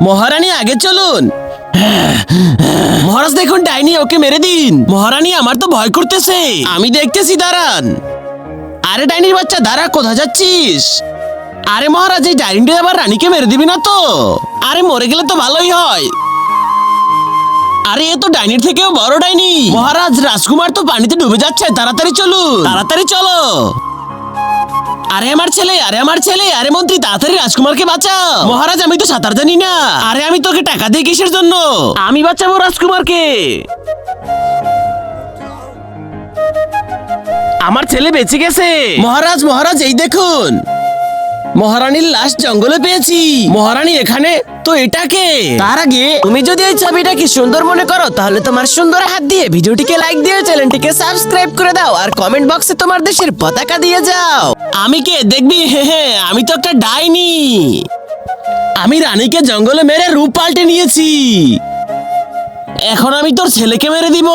মহারানী আগে চলুন। মহারাজ দেখুন ডাইনি, ওকে মেরে দিন। মহারানী আমার তো ভয় করতেছে। আমি দেখতেছি, দাঁড়ান। আরে ডাইনির বাচ্চা দাঁড়া, কোথায় যাচ্ছিস? আরে মহারাজ, এই ডাইনিটা আবার রানীকে মেরে দিবি না তো? আরে মরে গেলে তো ভালোই হয়। আরে এ তো ডাইনির থেকেও বড় ডাইনি। মহারাজ, রাজকুমার তো পানিতে ডুবে যাচ্ছে, তাড়াতাড়ি চলুন, তাড়াতাড়ি চলো। আরে আমার ছেলে, আরে আমার ছেলে, আরে মন্ত্রী তাড়াতাড়ি রাজকুমারকে বাঁচাও। মহারাজ আমি তো সাঁতার জানি না। আরে আমি তোকে টাকা দিই কিসের জন্য? আমি বাঁচাবো রাজকুমারকে। আমার ছেলে বেঁচে গেছে। মহারাজ, মহারাজ এই দেখুন, মহারানীর লাশ জঙ্গলে পেয়েছি। মহারানী এখানে তো, এটাকে। তার আগে তুমি যদি এই ছবিটাকে সুন্দর মনে করো, তাহলে তোমার সুন্দর হাত দিয়ে ভিডিওটিকে লাইক দিয়ে চ্যানেলটিকে সাবস্ক্রাইব করে দাও, আর কমেন্ট বক্সে তোমার দেশের পতাকা দিয়ে যাও। আমি কে দেখবি? হ্যাঁ, আমি তো একটা ডাইনি। আমি রানীকে জঙ্গলে মেরে রূপ পাল্টে নিয়েছি। এখন আমি তোর ছেলেকে মেরে দিব।